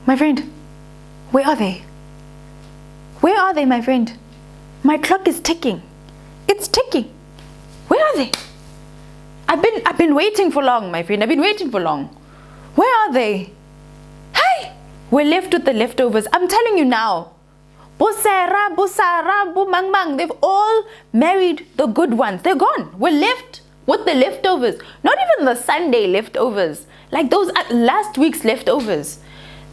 My friend, where are they? Where are they, my friend? My clock is ticking. It's ticking. Where are they? I've been waiting for long, my friend. I've been waiting for long. Where are they? Hey, we're left with the leftovers. I'm telling you now. Bosera, Bosara, Bumangmang, they've all married the good ones. They're gone. We're left with the leftovers. Not even the Sunday leftovers. Like those last week's leftovers.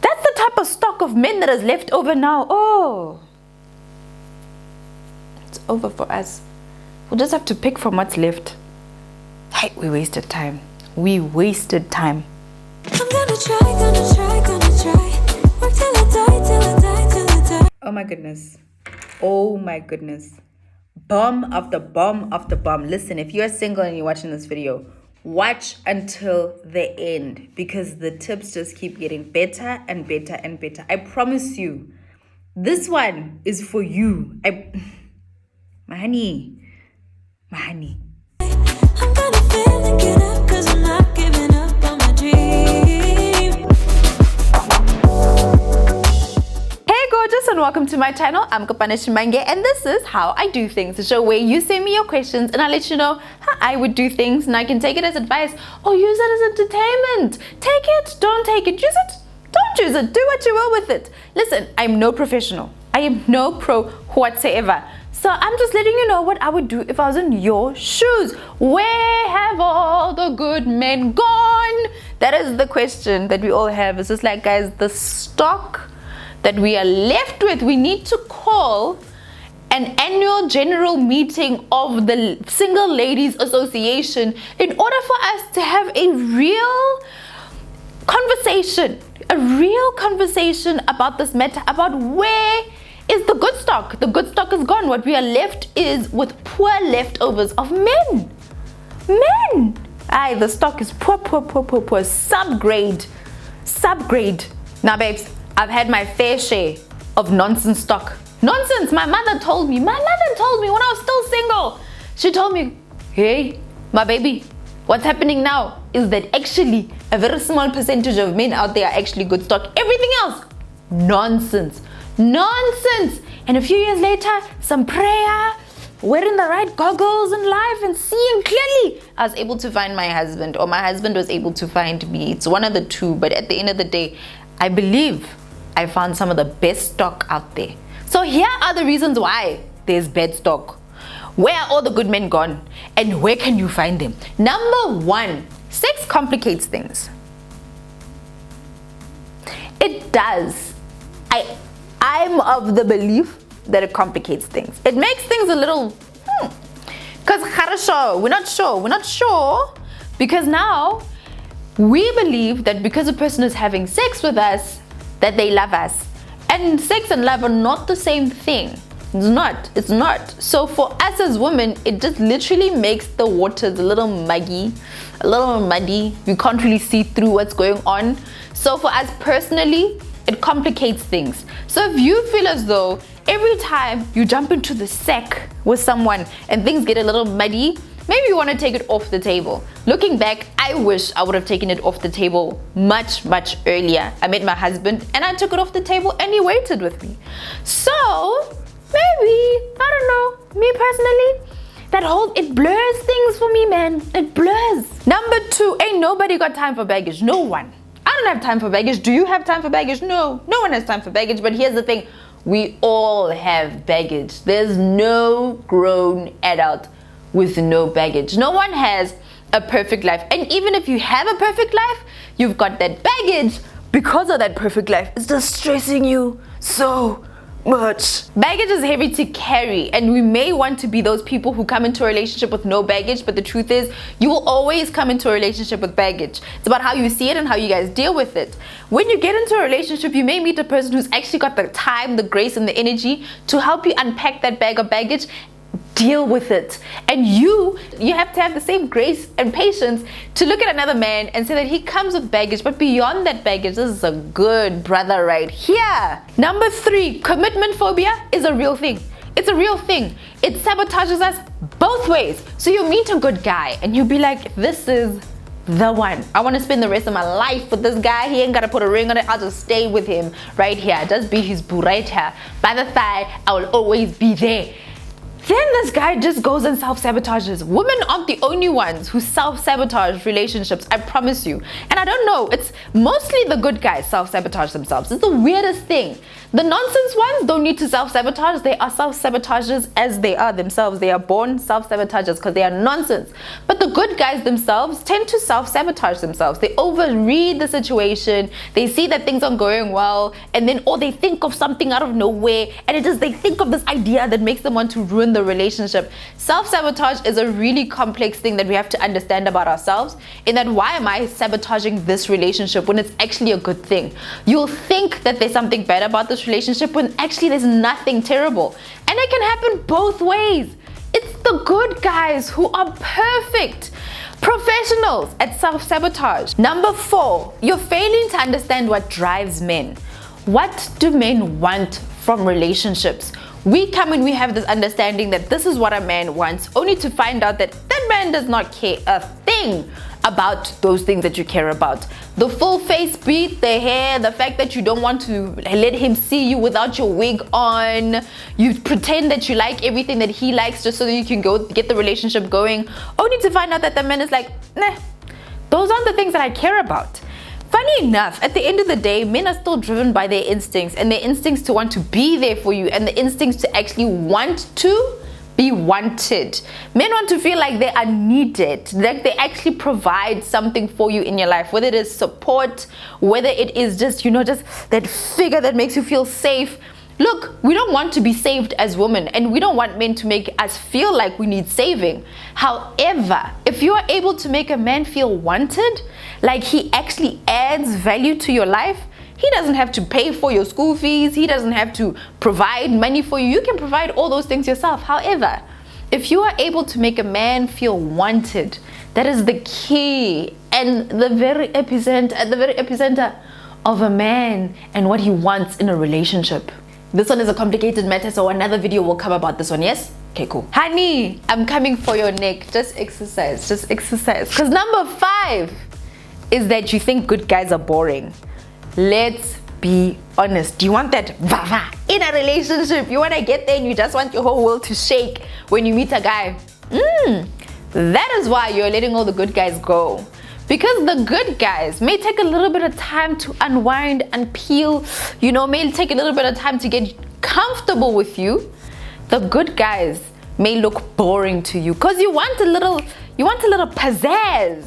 That's the type of stock of men that is left over now. Oh. It's over for us. We'll just have to pick from what's left. Hey, we wasted time. We wasted time. I'm gonna try. Work till I die. Oh my goodness. Oh my goodness. Bomb after bomb after bomb. Listen, if you're single and you're watching this video, watch until the end because the tips just keep getting better and better and better. I promise you, this one is for you. My honey. I'm gonna fail and get up 'cause I'm not giving up on my dream. Hey gorgeous and welcome to my channel. I'm Kopano and this is how I do things. The show where you send me your questions and I let you know how I would do things and I can take it as advice or use it as entertainment. Take it, don't take it, use it, don't use it, do what you will with it. Listen, I'm no professional. I am no pro whatsoever. So I'm just letting you know what I would do if I was in your shoes. Where have all the good men gone? That is the question that we all have. It's just like, guys, the stock that we are left with, we need to call an annual general meeting of the Single Ladies Association in order for us to have a real conversation about this matter, about where is the good stock. The good stock is gone. What we are left is with poor leftovers of men. Aye, the stock is poor. Subgrade. Now, babes, I've had my fair share of nonsense stock. Nonsense. My mother told me when I was still single. She told me, hey, my baby, what's happening now is that actually a very small percentage of men out there are actually good stock. Everything else, nonsense. And a few years later, some prayer, wearing the right goggles in life and seeing clearly, I was able to find my husband, or my husband was able to find me. It's one of the two, but at the end of the day, I believe I found some of the best stock out there. So here are the reasons why there's bad stock. Where are all the good men gone? And where can you find them? Number one, sex complicates things. It does. I'm of the belief that it complicates things. It makes things a little, because we're not sure, because now we believe that because a person is having sex with us, that they love us. And sex and love are not the same thing. It's not. So for us as women, it just literally makes the waters a little muddy. We can't really see through what's going on. So for us personally, it complicates things. So if you feel as though every time you jump into the sack with someone and things get a little muddy, maybe you want to take it off the table. Looking back, I wish I would have taken it off the table much earlier. I met my husband and I took it off the table and he waited with me. So maybe, I don't know, me personally, it blurs things for me, man. It blurs. Number two, ain't nobody got time for baggage. No one. I don't have time for baggage. Do you have time for baggage? No one has time for baggage. But here's the thing, we all have baggage. There's no grown adult with no baggage. No one has a perfect life. And even if you have a perfect life, you've got that baggage because of that perfect life. It's just stressing you so much. Baggage is heavy to carry, and we may want to be those people who come into a relationship with no baggage, but the truth is you will always come into a relationship with baggage. It's about how you see it and how you guys deal with it. When you get into a relationship, you may meet a person who's actually got the time, the grace, and the energy to help you unpack that bag of baggage, deal with it. And you have to have the same grace and patience to look at another man and say that he comes with baggage, but beyond that baggage, this is a good brother right here. Number three, commitment phobia is a real thing. It's a real thing. It sabotages us both ways. So you meet a good guy and you'll be like, this is the one. I want to spend the rest of my life with this guy. He ain't got to put a ring on it. I'll just stay with him right here. Just be his boo right here. By the thigh, I will always be there. Then this guy just goes and self-sabotages. Women aren't the only ones who self-sabotage relationships, I promise you. And I don't know, it's mostly the good guys self-sabotage themselves. It's the weirdest thing. The nonsense ones don't need to self-sabotage. They are self-sabotagers as they are themselves. They are born self-sabotagers because they are nonsense. But the good guys themselves tend to self-sabotage themselves. They overread the situation. They see that things aren't going well, and then or they think of something out of nowhere, and they think of this idea that makes them want to ruin the relationship. Self-sabotage is a really complex thing that we have to understand about ourselves, in that why am I sabotaging this relationship when it's actually a good thing? You'll think that there's something bad about this relationship when actually there's nothing terrible. And it can happen both ways. It's the good guys who are perfect professionals at self-sabotage. Number 4, you're failing to understand what drives men. What do men want from relationships? We come and we have this understanding that this is what a man wants, only to find out that that man does not care a thing about those things that you care about. The full face beat, the hair, the fact that you don't want to let him see you without your wig on. You pretend that you like everything that he likes just so that you can go get the relationship going, only to find out that the man is like, nah, those aren't the things that I care about. Funny enough, at the end of the day, men are still driven by their instincts, and their instincts to want to be there for you, and the instincts to actually want to be wanted. Men want to feel like they are needed, like they actually provide something for you in your life, whether it is support, whether it is just, just that figure that makes you feel safe. Look, we don't want to be saved as women, and we don't want men to make us feel like we need saving. However, if you are able to make a man feel wanted, like he actually adds value to your life, he doesn't have to pay for your school fees, he doesn't have to provide money for you, you can provide all those things yourself. However, if you are able to make a man feel wanted, that is the key and the very epicenter of a man and what he wants in a relationship. This one is a complicated matter, so another video will come about this one, yes? Okay, cool. Honey, I'm coming for your neck. Just exercise, Because number 5 is that you think good guys are boring. Let's be honest. Do you want that vava in a relationship? You want to get there and you just want your whole world to shake when you meet a guy? That is why you're letting all the good guys go. Because the good guys may take a little bit of time to unwind and peel, may take a little bit of time to get comfortable with you. The good guys may look boring to you because you want a little pizzazz.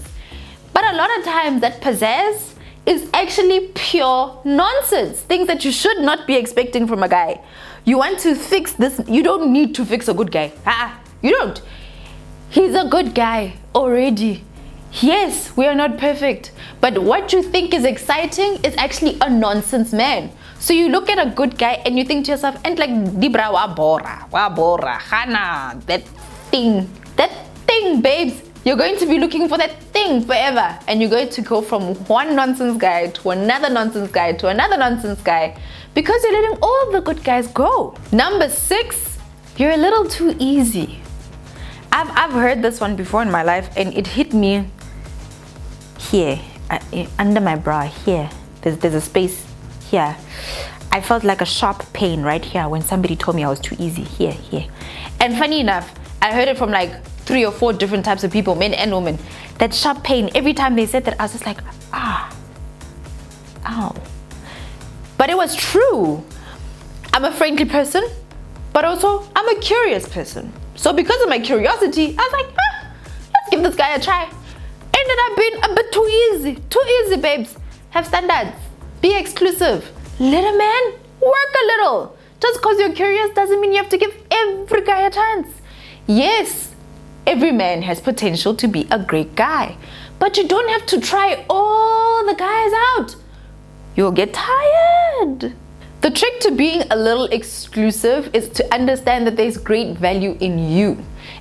But a lot of times that pizzazz is actually pure nonsense. Things that you should not be expecting from a guy. You want to fix this. You don't need to fix a good guy. You don't. He's a good guy already. Yes, we are not perfect, but what you think is exciting is actually a nonsense man. So you look at a good guy and you think to yourself, and like, Dibra wa bora, Hana, that thing, babes. You're going to be looking for that thing forever, and you're going to go from one nonsense guy to another nonsense guy to another nonsense guy because you're letting all the good guys go. Number 6, you're a little too easy. I've heard this one before in my life, and it hit me here, under my brow here. There's a space here. I felt like a sharp pain right here when somebody told me I was too easy, here. And funny enough, I heard it from like 3 or 4 different types of people, men and women. That sharp pain, every time they said that, I was just like, ow. But it was true. I'm a friendly person, but also I'm a curious person. So because of my curiosity, I was like, let's give this guy a try. Ended up being a bit too easy, babes. Have standards, be exclusive, let a man work a little. Just because you're curious doesn't mean you have to give every guy a chance. Yes, every man has potential to be a great guy, but you don't have to try all the guys out. You'll get tired. The trick to being a little exclusive is to understand that there's great value in you.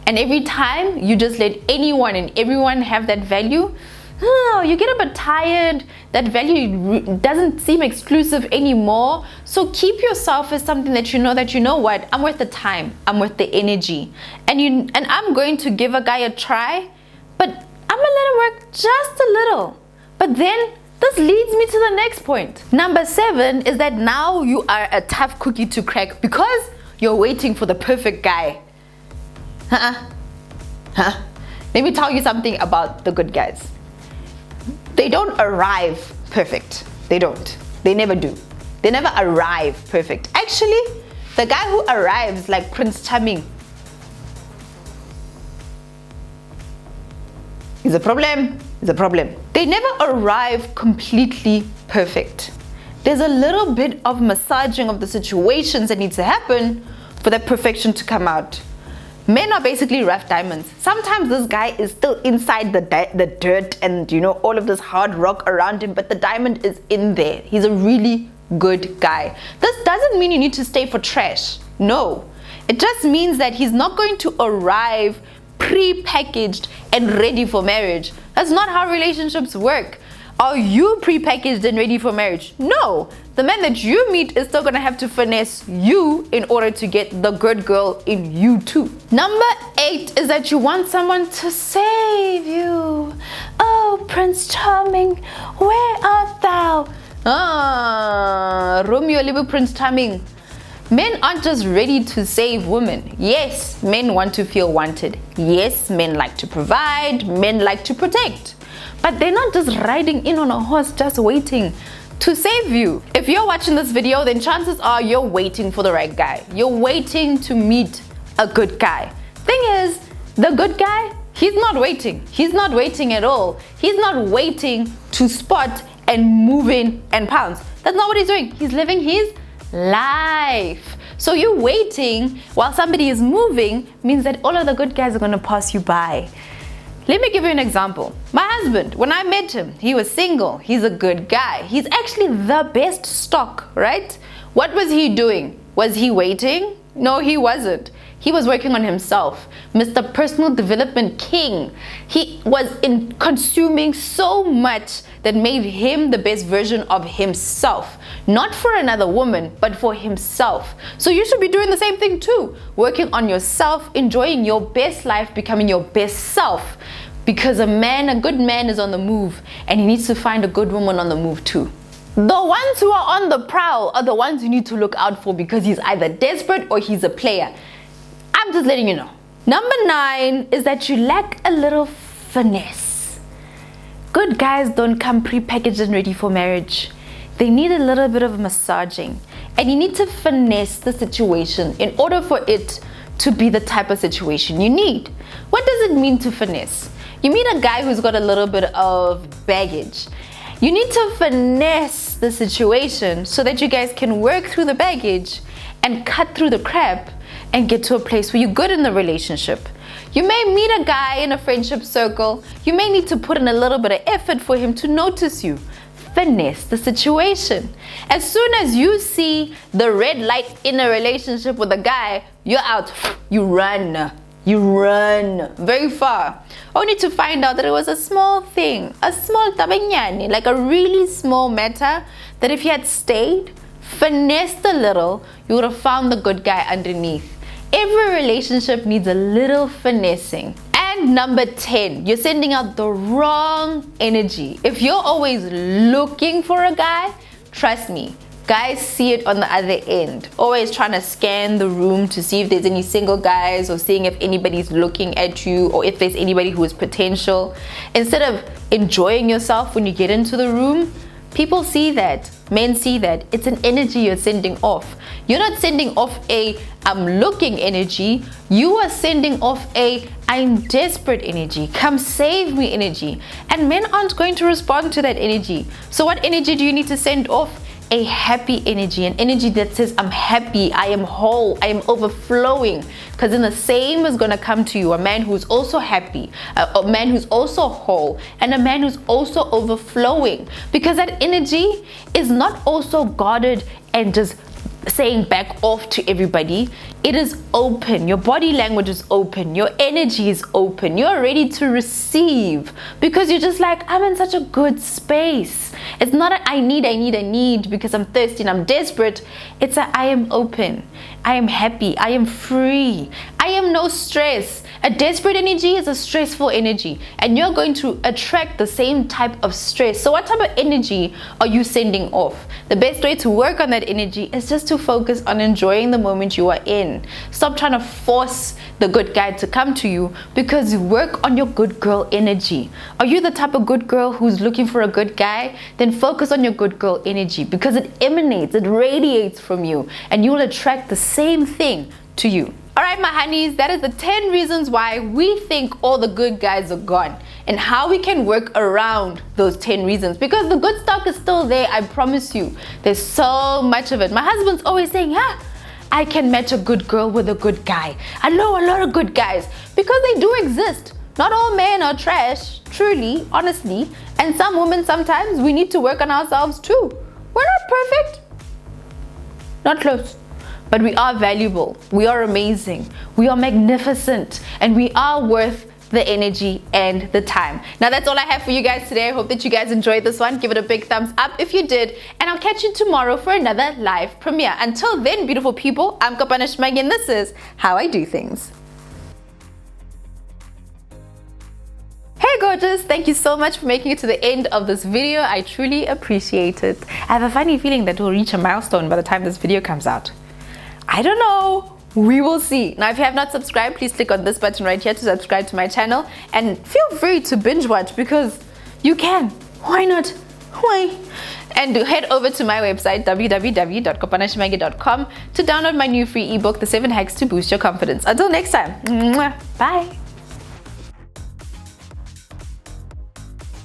And every time you just let anyone and everyone have that value, you get a bit tired. That value doesn't seem exclusive anymore. So keep yourself as something that you know what, I'm worth the time, I'm worth the energy. And I'm going to give a guy a try, but I'm gonna let it work just a little. But then this leads me to the next point. Number 7 is that now you are a tough cookie to crack because you're waiting for the perfect guy. Let me tell you something about the good guys. They don't arrive perfect. They don't. They never do. They never arrive perfect. Actually, the guy who arrives like Prince Charming is a problem. Is a problem. They never arrive completely perfect. There's a little bit of massaging of the situations that need to happen for that perfection to come out. Men are basically rough diamonds. Sometimes this guy is still inside the dirt and you know all of this hard rock around him, but the diamond is in there. He's a really good guy. This doesn't mean you need to stay for trash. No. It just means that he's not going to arrive pre-packaged and ready for marriage. That's not how relationships work. Are you pre-packaged and ready for marriage? No. The man that you meet is still gonna have to finesse you in order to get the good girl in you too. Number 8 is that you want someone to save you. Oh, Prince Charming, where art thou? Romeo, little Prince Charming. Men aren't just ready to save women. Yes, men want to feel wanted. Yes, men like to provide. Men like to protect. But they're not just riding in on a horse just waiting to save you. If you're watching this video, then chances are you're waiting for the right guy. You're waiting to meet a good guy. Thing is, the good guy, he's not waiting. He's not waiting at all. He's not waiting to spot and move in and pounce. That's not what he's doing. He's living his life. So you waiting while somebody is moving means that all of the good guys are going to pass you by. Let me give you an example. My husband, when I met him, he was single. He's a good guy. He's actually the best stock, right? What was he doing? Was he waiting? No, he wasn't. He was working on himself. Mr. Personal Development King. He was consuming so much that made him the best version of himself. Not for another woman, but for himself. So you should be doing the same thing too. Working on yourself, enjoying your best life, becoming your best self. Because a good man is on the move, and he needs to find a good woman on the move too. The ones who are on the prowl are the ones you need to look out for because he's either desperate or he's a player. I'm just letting you know. Number 9 is that you lack a little finesse. Good guys don't come pre-packaged and ready for marriage. They need a little bit of massaging. And you need to finesse the situation in order for it to be the type of situation you need. What does it mean to finesse? You meet a guy who's got a little bit of baggage. You need to finesse the situation so that you guys can work through the baggage and cut through the crap and get to a place where you're good in the relationship. You may meet a guy in a friendship circle. You may need to put in a little bit of effort for him to notice you. Finesse the situation. As soon as you see the red light in a relationship with a guy, you're out. You run. You run very far. Only to find out that it was a small thing, a small tabenyani, like a really small matter that if you had stayed, finessed a little, you would have found the good guy underneath. Every relationship needs a little finessing. And number 10, you're sending out the wrong energy. If you're always looking for a guy, trust me, guys see it on the other end. Always trying to scan the room to see if there's any single guys or seeing if anybody's looking at you or if there's anybody who is potential. Instead of enjoying yourself when you get into the room, people see that. Men see that. It's an energy you're sending off. You're not sending off a I'm looking energy. You are sending off a I'm desperate energy. Come save me energy. And men aren't going to respond to that energy. So what energy do you need to send off? A happy energy, an energy that says I'm happy, I am whole, I am overflowing. Because then the same is going to come to you, a man who's also happy, a man who's also whole, and a man who's also overflowing. Because that energy is not also guarded and just saying back off to everybody. It is open. Your body language is open. Your energy is open. You're ready to receive because you're just like, I'm in such a good space. It's not a I need because I'm thirsty and I'm desperate. It's a I am open, I am happy, I am free, I am no stress. A desperate energy is a stressful energy, and you're going to attract the same type of stress. So what type of energy are you sending off? The best way to work on that energy is just to focus on enjoying the moment you are in. Stop trying to force the good guy to come to you, because work on your good girl energy. Are you the type of good girl who's looking for a good guy? Then focus on your good girl energy, because it emanates, it radiates from you, and you will attract the same thing to you. Alright my honeys, that is the 10 reasons why we think all the good guys are gone, and how we can work around those 10 reasons, because the good stuff is still there. I promise you, there's so much of it. My husband's always saying, I can match a good girl with a good guy. I know a lot of good guys, because they do exist. Not all men are trash, truly, honestly, and some women sometimes we need to work on ourselves too. We're not perfect, not close. But we are valuable, we are amazing, we are magnificent, and we are worth the energy and the time. Now that's all I have for you guys today. I hope that you guys enjoyed this one. Give it a big thumbs up if you did, and I'll catch you tomorrow for another live premiere. Until then, beautiful people, I'm Kopano, and this is How I Do Things. Hey gorgeous, thank you so much for making it to the end of this video. I truly appreciate it. I have a funny feeling that we'll reach a milestone by the time this video comes out. I don't know, we will see. Now if you have not subscribed, please click on this button right here to subscribe to my channel, and feel free to binge watch, because you can. Why not? Why? And head over to my website www.kopanoshimage.com to download my new free ebook, The 7 Hacks to Boost Your Confidence. Until next time, bye.